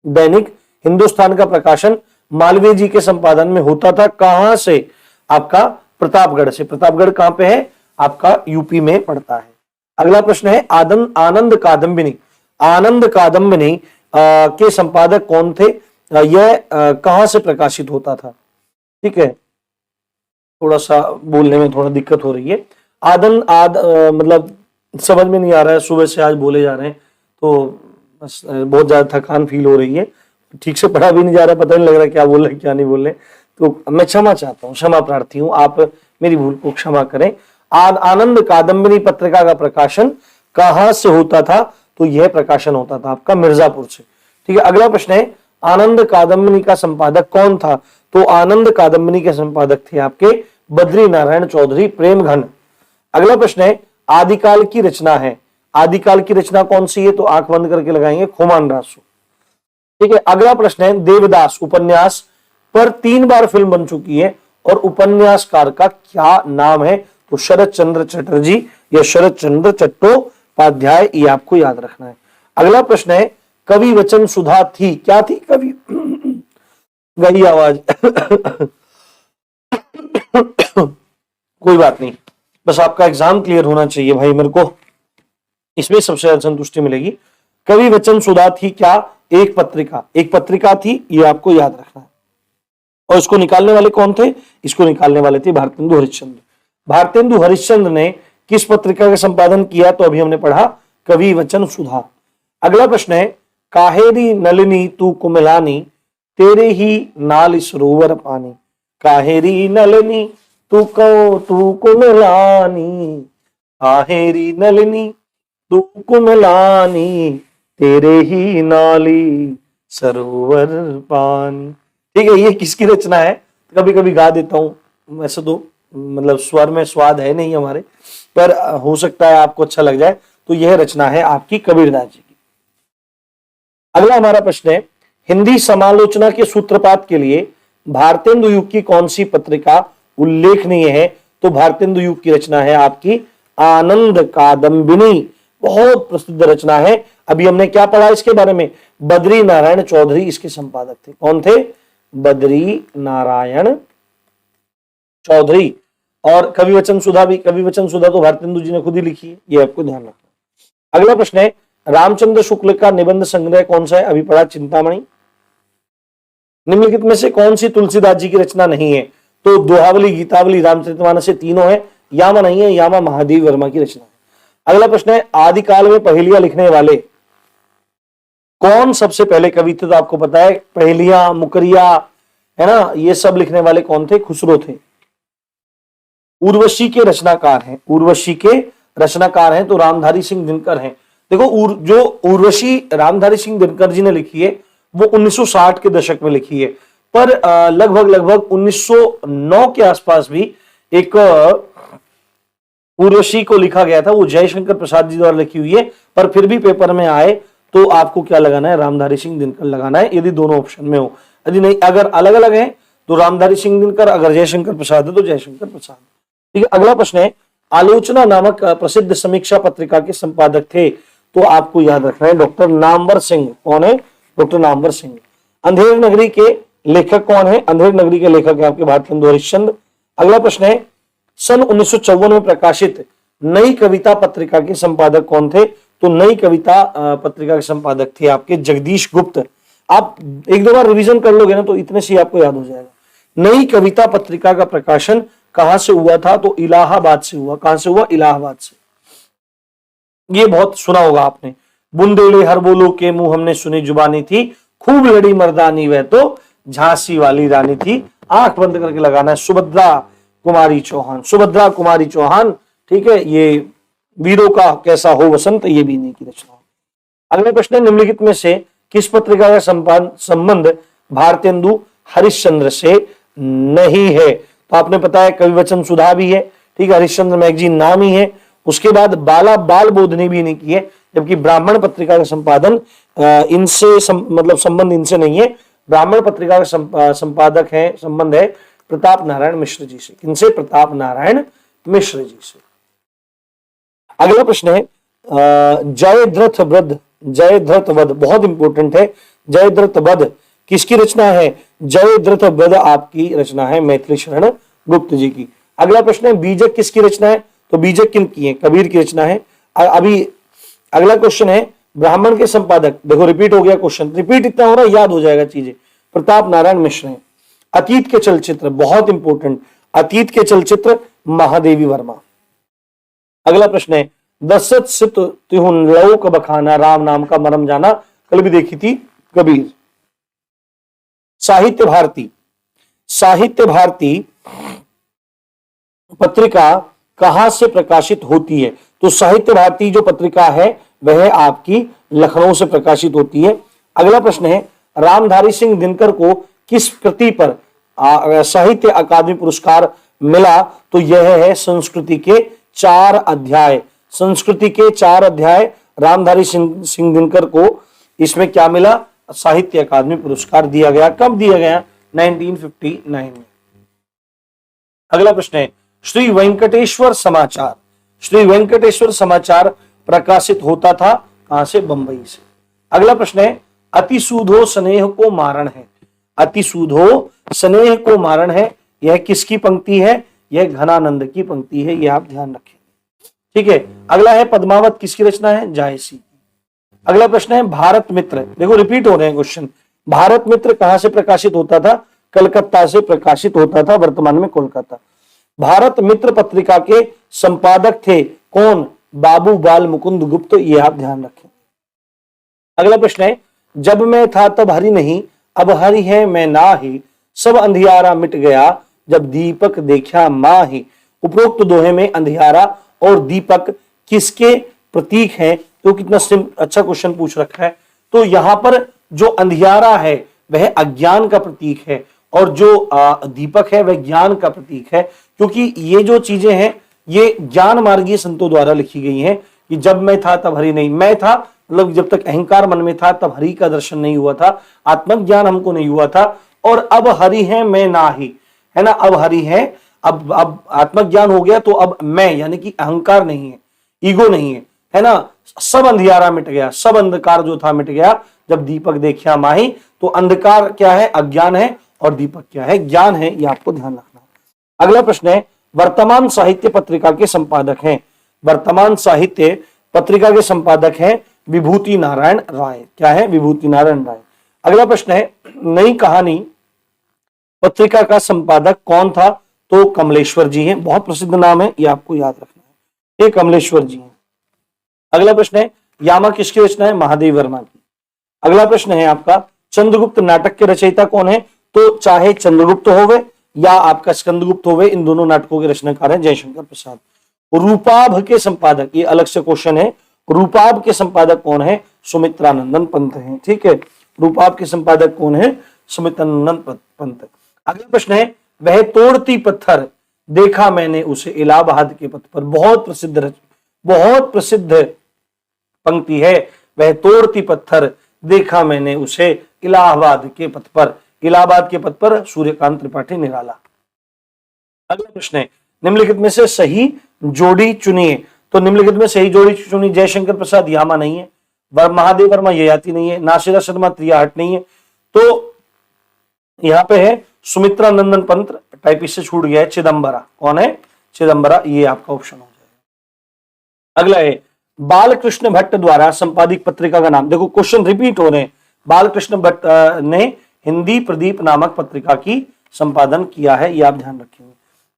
दैनिक हिंदुस्तान का प्रकाशन मालवीय जी के संपादन में होता था। कहां से? आपका प्रतापगढ़ से। प्रतापगढ़ कहां पे है? आपका यूपी में पड़ता है। अगला प्रश्न है आनंद कादम्बिनी। आनंद कादम्बिनी के संपादक कौन थे? यह कहां से प्रकाशित होता था? ठीक है, थोड़ा सा बोलने में थोड़ा दिक्कत हो रही है। मतलब समझ में नहीं आ रहा है, सुबह से आज बोले जा रहे हैं तो बस बहुत ज्यादा थकान फील हो रही है, ठीक से पढ़ा भी नहीं जा रहा, पता नहीं लग रहा क्या बोल रहे क्या नहीं बोल रहे। तो मैं क्षमा चाहता हूँ, क्षमा प्रार्थी हूँ, आप मेरी भूल को क्षमा करें। आनंद कादम्बिनी पत्रिका का प्रकाशन कहां से होता था? तो यह प्रकाशन होता था आपका मिर्जापुर से। ठीक है, अगला प्रश्न है आनंद कादम्बिनी का संपादक कौन था? तो आनंद कादम्बिनी के संपादक थे आपके बद्री नारायण चौधरी प्रेमघन। अगला प्रश्न है आदिकाल की रचना है। आदिकाल की रचना कौन सी है? तो आंख बंद करके लगाएंगे खोमान रासु। ठीक है, अगला प्रश्न है देवदास उपन्यास पर 3 बार फिल्म बन चुकी है और उपन्यासकार का क्या नाम है? तो शरद चंद्र चटर्जी या शरद चंद्र चट्टोपाध्याय, ये आपको याद रखना है। अगला प्रश्न है कवि वचन सुधा थी, क्या थी? कवि गई आवाज कोई बात नहीं, बस आपका एग्जाम क्लियर होना चाहिए भाई, मेरे को इसमें सबसे ज्यादा संतुष्टि मिलेगी। कवि वचन सुधा थी क्या? एक पत्रिका थी, ये आपको याद रखना है। और इसको निकालने वाले कौन थे? इसको निकालने वाले थे भारतेंदु हरिश्चंद्र। भारतेंदु हरिश्चंद्र ने किस पत्रिका का संपादन किया? तो अभी हमने पढ़ा कवि वचन सुधा। अगला प्रश्न है काहेरी नलिनी तू कुमिलानी तेरे ही नाल सरोवर पानी। काहेरी नलिनी तू कुमिलानी, काहेरी नलिनी तू कुमिलानी तेरे ही नाली सरोवर पानी। ठीक है, ये किसकी रचना है? कभी कभी गा देता हूं, वैसे तो मतलब स्वर में स्वाद है नहीं हमारे, पर हो सकता है आपको अच्छा लग जाए। तो यह रचना है आपकी कबीरदास जी की। अगला हमारा प्रश्न है हिंदी समालोचना के सूत्रपात के लिए भारतेंदु युग की कौन सी पत्रिका उल्लेखनीय है? तो भारतेंदु युग की रचना है आपकी आनंद कादम्बिनी, बहुत प्रसिद्ध रचना है। अभी हमने क्या पढ़ा इसके बारे में? बद्री नारायण चौधरी इसके संपादक थे। कौन थे? बद्री नारायण चौधरी। और कवि वचन सुधा भी, कवि वचन सुधा तो भारतेंदु जी ने खुद ही लिखी है, ये आपको ध्यान रखना। अगला प्रश्न है रामचंद्र शुक्ल का निबंध संग्रह कौन सा है? अभी पढ़ा चिंतामणि। निम्नलिखित में से कौन सी तुलसीदास जी की रचना नहीं है? तो दोहावली, गीतावली, रामचरितमानस, तीनों है। यामा नहीं है, यामा महादेव वर्मा की रचना है। अगला प्रश्न है आदिकाल में पहेलियां लिखने वाले कौन सबसे पहले कवि थे? तो आपको पता है पहेलियां, मुकरिया, है ना, ये सब लिखने वाले कौन थे? खुसरो थे। उर्वशी के रचनाकार हैं, उर्वशी के रचनाकार हैं तो रामधारी सिंह दिनकर हैं। देखो जो उर्वशी रामधारी सिंह दिनकर जी ने लिखी है वो 1960 के दशक में लिखी है, पर लगभग 1909 के आसपास भी एक उर्वशी को लिखा गया था, वो जयशंकर प्रसाद जी द्वारा लिखी हुई है, पर फिर भी पेपर में आए तो आपको क्या लगाना है? रामधारी सिंह दिनकर लगाना है, यदि दोनों ऑप्शन में हो। यदि नहीं, अगर अलग अलग है तो रामधारी सिंह दिनकर, अगर जयशंकर प्रसाद है तो जयशंकर प्रसाद। ठीक है, अगला प्रश्न है आलोचना नामक प्रसिद्ध समीक्षा पत्रिका के संपादक थे? तो आपको याद रखना है डॉक्टर नामवर सिंह। कौन है? डॉक्टर नामवर सिंह। अंधेर नगरी के लेखक कौन है? अंधेर नगरी के लेखक है आपके भारतेंदु हरिश्चंद्र। अगला प्रश्न है सन 1954 में प्रकाशित नई कविता पत्रिका के संपादक कौन थे? तो नई कविता पत्रिका के संपादक थे आपके जगदीश गुप्त। आप एक दो बार रिवीजन कर लोगे ना तो इतने से आपको याद हो जाएगा। नई कविता पत्रिका का प्रकाशन कहां से हुआ था? तो इलाहाबाद से हुआ। कहां से हुआ? इलाहाबाद से। ये बहुत सुना होगा आपने, बुंदेले हर बोलो के मुंह हमने सुनी जुबानी थी, खूब लड़ी मर्दानी वह तो झांसी वाली रानी थी। आंख बंद करके लगाना है सुभद्रा कुमारी चौहान। सुभद्रा कुमारी चौहान, ठीक है, ये वीरों का कैसा हो वसंत, ये भी इन्हीं की रचना है। अगला प्रश्न है निम्नलिखित में से किस पत्रिका का संबंध भारतेंदु हरिश्चंद्र से नहीं है? तो आपने पता है कवि वचन सुधा भी है, ठीक है, हरिश्चंद्र मैगजीन नाम ही है। उसके बाद बाला बाल बोधनी भी नहीं की है, जबकि ब्राह्मण पत्रिका का संपादन इनसे मतलब संबंध इनसे नहीं है। ब्राह्मण पत्रिका का संपादक है, संबंध है प्रताप नारायण मिश्र जी से। किनसे? प्रताप नारायण मिश्र जी से। अगला प्रश्न है जयद्रथ वध, जयद्रथ वध बहुत इंपॉर्टेंट है। जयद्रथ वध किसकी रचना है? जयद्रथ वध आपकी रचना है, मैथिली शरण गुप्त जी की। अगला प्रश्न है बीजक किसकी रचना है? तो बीजक किनकी है? कबीर की रचना है। अभी अगला क्वेश्चन है ब्राह्मण के संपादक, देखो रिपीट हो गया क्वेश्चन, रिपीट इतना हो रहा है याद हो जाएगा चीजें, प्रताप नारायण मिश्र हैं। अतीत के चलचित्र, बहुत इंपॉर्टेंट, अतीत के चलचित्र महादेवी वर्मा। अगला प्रश्न है दशरथ सित तिहुन लोक बखाना, राम नाम का मरम जाना, कल भी देखी थी, कबीर। साहित्य भारती, साहित्य भारती पत्रिका कहां से प्रकाशित होती है? तो साहित्य भारती जो पत्रिका है वह आपकी लखनऊ से प्रकाशित होती है। अगला प्रश्न है रामधारी सिंह दिनकर को किस कृति पर साहित्य अकादमी पुरस्कार मिला? तो यह है संस्कृति के 4 अध्याय, संस्कृति के 4 अध्याय रामधारी सिंह दिनकर को इसमें क्या मिला? साहित्य अकादमी पुरस्कार दिया गया। कब दिया गया? 1959 में। अगला प्रश्न है श्री वेंकटेश्वर समाचार, श्री वेंकटेश्वर समाचार प्रकाशित होता था कहां से? बंबई से। अगला प्रश्न है अतिसूधो स्नेह को मारण है, अतिसूधो स्नेह को मारण है, यह किसकी पंक्ति है? यह घनानंद की पंक्ति है, यह आप ध्यान रखें, ठीक है। अगला है पद्मावत किसकी रचना है? जायसी। अगला प्रश्न है भारत मित्र, देखो रिपीट हो रहे हैं क्वेश्चन, भारत मित्र कहां से प्रकाशित होता था? कलकत्ता से प्रकाशित होता था, वर्तमान में कोलकाता। भारत मित्र पत्रिका के संपादक थे कौन? बाबू बाल मुकुंद गुप्त, ये आप ध्यान रखें। अगला प्रश्न है जब मैं था तब हरि नहीं, अब हरि है मैं ना ही, सब अंधियारा मिट गया जब दीपक देखा माही। उपरोक्त दोहे में अंधियारा और दीपक किसके प्रतीक हैं? तो कितना अच्छा क्वेश्चन पूछ रखा है। तो यहां पर जो अंधियारा है वह अज्ञान का प्रतीक है और जो दीपक है वह ज्ञान का प्रतीक है, क्योंकि ये जो चीजें हैं ये ज्ञान मार्गीय संतों द्वारा लिखी गई हैं कि जब मैं था तब हरि नहीं, मैं था मतलब जब तक अहंकार मन में था तब हरि का दर्शन नहीं हुआ था, आत्मज्ञान हमको नहीं हुआ था, और अब हरि है मैं ना ही, है ना, अब हरि है, अब आत्मज्ञान हो गया तो अब मैं यानी कि अहंकार नहीं है, ईगो नहीं है ना, सब अंधियारा मिट गया, सब अंधकार जो था मिट गया जब दीपक देखा माही। तो अंधकार क्या है? अज्ञान है, और दीपक क्या है? ज्ञान है, ये आपको ध्यान रखना। अगला प्रश्न है वर्तमान साहित्य पत्रिका के संपादक हैं, वर्तमान साहित्य पत्रिका के संपादक हैं विभूति नारायण राय। क्या है? विभूति नारायण राय। अगला प्रश्न है नई कहानी पत्रिका का संपादक कौन था? तो कमलेश्वर जी हैं, बहुत प्रसिद्ध नाम है, ये आपको याद रखना है, ये कमलेश्वर जी हैं। अगला प्रश्न है यामा किसकी रचना है? महादेव वर्मा की। अगला प्रश्न है आपका चंद्रगुप्त नाटक के रचयिता कौन है? तो चाहे चंद्रगुप्त होवे या आपका स्कंदगुप्त होवे, इन दोनों नाटकों के रचनाकार हैं जयशंकर प्रसाद। रूपाभ के संपादक, ये अलग से क्वेश्चन है, रूपाभ के संपादक कौन है? सुमित्रानंदन पंत हैं, ठीक है। रूपाभ के संपादक कौन है? सुमित्रानंदन पंत। अगला प्रश्न है वह तोड़ती पत्थर देखा मैंने उसे इलाहाबाद के पथ पर, बहुत प्रसिद्ध पंक्ति है, वह तोड़ती पत्थर देखा मैंने उसे इलाहाबाद के पथ पर, इलाहाबाद के पथ पर सूर्यकांत त्रिपाठी निराला। अगला प्रश्न है निम्नलिखित में से सही जोड़ी चुनिए। तो निम्नलिखित में सही जोड़ी चुनी, जयशंकर प्रसाद यामा नहीं है, महादेव वर्मा ययाति नहीं है, नासिरा शर्मा त्रियाहट नहीं है, तो यहां पे है सुमित्रानंदन पंत, टाइपिस्ट से छूट गया है, चिदंबरा। कौन है? चिदंबरा, ये आपका ऑप्शन हो जाएगा। अगला है बालकृष्ण भट्ट द्वारा संपादित पत्रिका का नाम। देखो क्वेश्चन रिपीट हो रहे हैं। बालकृष्ण भट्ट ने हिंदी प्रदीप नामक पत्रिका की संपादन किया है, ये आप ध्यान रखेंगे।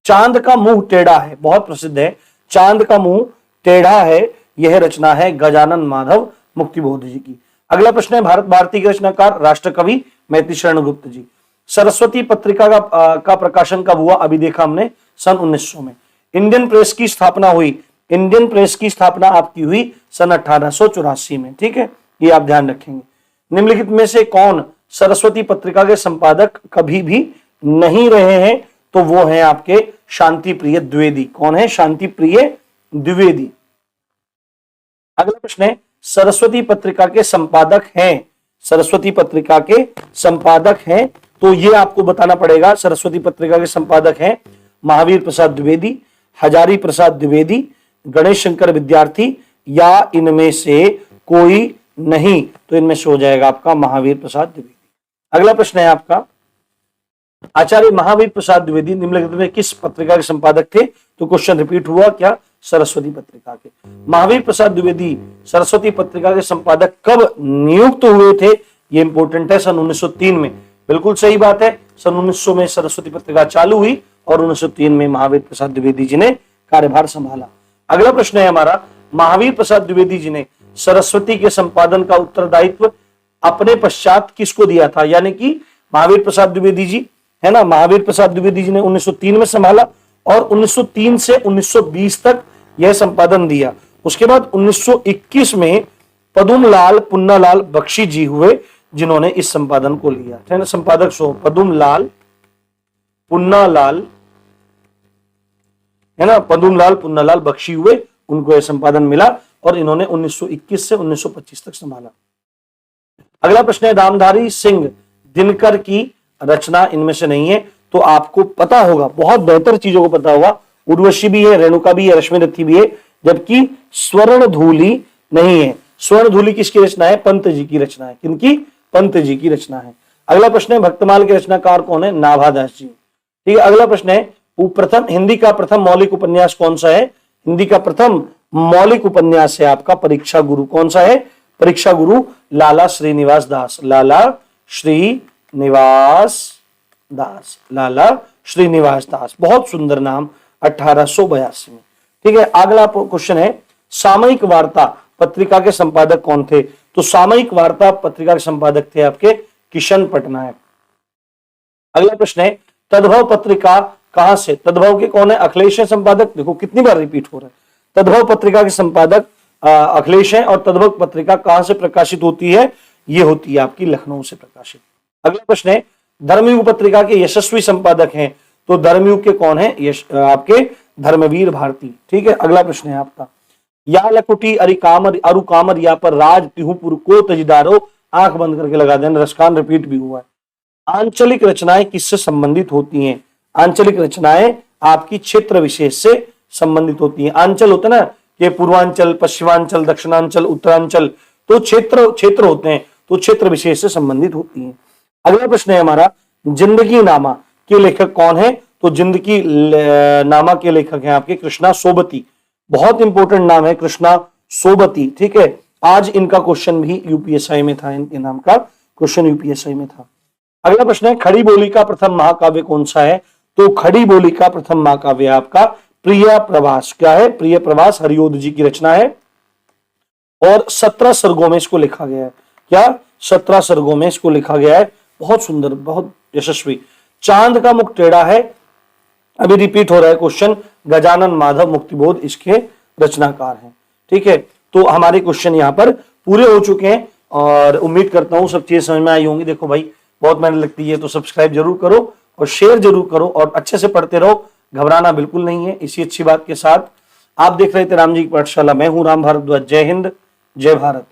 चांद का मुंह टेढ़ा है, बहुत प्रसिद्ध है, चांद का मुंह टेढ़ा है, यह रचना है गजानन माधव मुक्तिबोध जी की। अगला प्रश्न है भारत भारती के रचनाकार राष्ट्रकवि मैथिली शरण गुप्त जी। सरस्वती पत्रिका का प्रकाशन कब हुआ? अभी देखा हमने, सन 1900 में। इंडियन प्रेस की स्थापना हुई, इंडियन प्रेस की स्थापना आपकी हुई सन 1884 में, ठीक है, ये आप ध्यान रखेंगे। निम्नलिखित में से कौन सरस्वती पत्रिका के संपादक कभी भी नहीं रहे हैं? तो वो हैं आपके शांति प्रिय द्विवेदी। कौन है? शांति प्रिय द्विवेदी। अगला प्रश्न है सरस्वती पत्रिका के संपादक हैं, सरस्वती पत्रिका के संपादक हैं, तो ये आपको बताना पड़ेगा। सरस्वती पत्रिका के संपादक हैं महावीर प्रसाद द्विवेदी, हजारी प्रसाद द्विवेदी, गणेश शंकर विद्यार्थी, या इनमें से कोई नहीं? तो इनमें से हो जाएगा आपका महावीर प्रसाद द्विवेदी। अगला प्रश्न है आपका, आचार्य महावीर प्रसाद द्विवेदी निम्नलिखित में किस पत्रिका के संपादक थे? तो क्वेश्चन रिपीट हुआ क्या? सरस्वती पत्रिका के। महावीर प्रसाद द्विवेदी सरस्वती पत्रिका के संपादक कब नियुक्त हुए थे? ये इंपॉर्टेंट है, सन 1903 में। बिल्कुल सही बात है, सन 1900 में सरस्वती पत्रिका चालू हुई और 1903 में महावीर प्रसाद द्विवेदी जी ने कार्यभार संभाला। अगला प्रश्न है हमारा, महावीर प्रसाद द्विवेदी जी ने सरस्वती के संपादन का उत्तरदायित्व अपने पश्चात किसको दिया था? यानी कि महावीर प्रसाद द्विवेदी जी है ना, महावीर प्रसाद द्विवेदी जी ने 1903 में संभाला और 1903 से 1920 तक यह संपादन दिया। उसके बाद 1921 में पदुमलाल पुन्नालाल बख्शी जी हुए जिन्होंने इस संपादन को लिया, है ना। संपादक सो पदुमलाल पुन्नालाल, है ना, पदुमलाल पुन्नालाल बख्शी हुए, उनको यह संपादन मिला और इन्होंने 1921 से 1925 तक संभाला। अगला प्रश्न है, रामधारी सिंह दिनकर की रचना इनमें से नहीं है? तो आपको पता होगा, बहुत बेहतर चीजों को पता होगा, उर्वशी भी है, रेणुका भी है, रश्मिरथी भी है, जबकि स्वर्णधूली नहीं है। स्वर्णधूली किसकी रचना है? पंत जी की रचना है। किनकी? पंत जी की रचना है। अगला प्रश्न है, भक्तमाल के रचनाकार कौन है? नाभादास जी। ठीक है। अगला प्रश्न है, प्रथम हिंदी का प्रथम मौलिक उपन्यास कौन सा है? हिंदी का प्रथम मौलिक उपन्यास है आपका परीक्षा गुरु। कौन सा है? परीक्षा गुरु, लाला श्रीनिवास दास। लाला श्रीनिवास दास, लाला श्रीनिवास दास, बहुत सुंदर नाम, 1882 में। ठीक है। अगला क्वेश्चन है, सामयिक वार्ता पत्रिका के संपादक कौन थे? तो सामयिक वार्ता पत्रिका के संपादक थे आपके किशन पटनायक। अगला प्रश्न है, तद्भव पत्रिका कहां से? तद्भव के कौन है? अखिलेश है संपादक। देखो कितनी बार रिपीट हो रहा है। तद्भव पत्रिका के संपादक अखिलेश है और तद्भव पत्रिका कहां से प्रकाशित होती है? ये होती है आपकी लखनऊ से प्रकाशित। अगला प्रश्न है, धर्मयुग पत्रिका के यशस्वी संपादक हैं? तो धर्मयुग के कौन है? आपके धर्मवीर भारती। ठीक है। अगला प्रश्न है आपका, या लकुटी अरु कामर या पर राज तिहुपुर को तजदारो, आंख बंद करके लगा देना, रसखान रिपीट भी हुआ है। आंचलिक रचनाएं किससे संबंधित होती हैं? आंचलिक रचनाएं आपकी क्षेत्र विशेष से संबंधित होती हैं। आंचल होता है ना, कि पूर्वांचल, पश्चिमांचल, दक्षिणांचल, उत्तरांचल, तो क्षेत्र होते हैं, तो क्षेत्र विशेष से संबंधित होती हैं। अगला प्रश्न है हमारा, जिंदगी नामा के लेखक कौन है? तो जिंदगी नामा के लेखक हैं आपके कृष्णा सोबती। बहुत इंपॉर्टेंट नाम है कृष्णा सोबती। ठीक है। आज इनका क्वेश्चन भी यूपीएसआई में था, इनके नाम का क्वेश्चन यूपीएसआई में था। अगला प्रश्न है, खड़ी बोली का प्रथम महाकाव्य कौन सा है? तो खड़ी बोली का प्रथम महाकाव्य आपका प्रिय प्रवास। क्या है? प्रिय प्रवास, हरिओद जी की रचना है और 17 सर्गों में इसको लिखा गया है। क्या? 17 सर्गों में इसको लिखा गया है। बहुत सुंदर, बहुत यशस्वी। चांद का मुख टेढ़ा है, अभी रिपीट हो रहा है क्वेश्चन, गजानन माधव मुक्तिबोध इसके रचनाकार हैं। ठीक है। तो हमारे क्वेश्चन यहाँ पर पूरे हो चुके हैं और उम्मीद करता हूं सब चीजें समझ में आई होंगी। देखो भाई, बहुत मेहनत लगती है, तो सब्सक्राइब जरूर करो और शेयर जरूर करो और अच्छे से पढ़ते रहो, घबराना बिल्कुल नहीं है। इसी अच्छी बात के साथ आप देख रहे थे राम जी की पाठशाला। मैं हूं राम भारद्वाज। जय हिंद, जय भारत।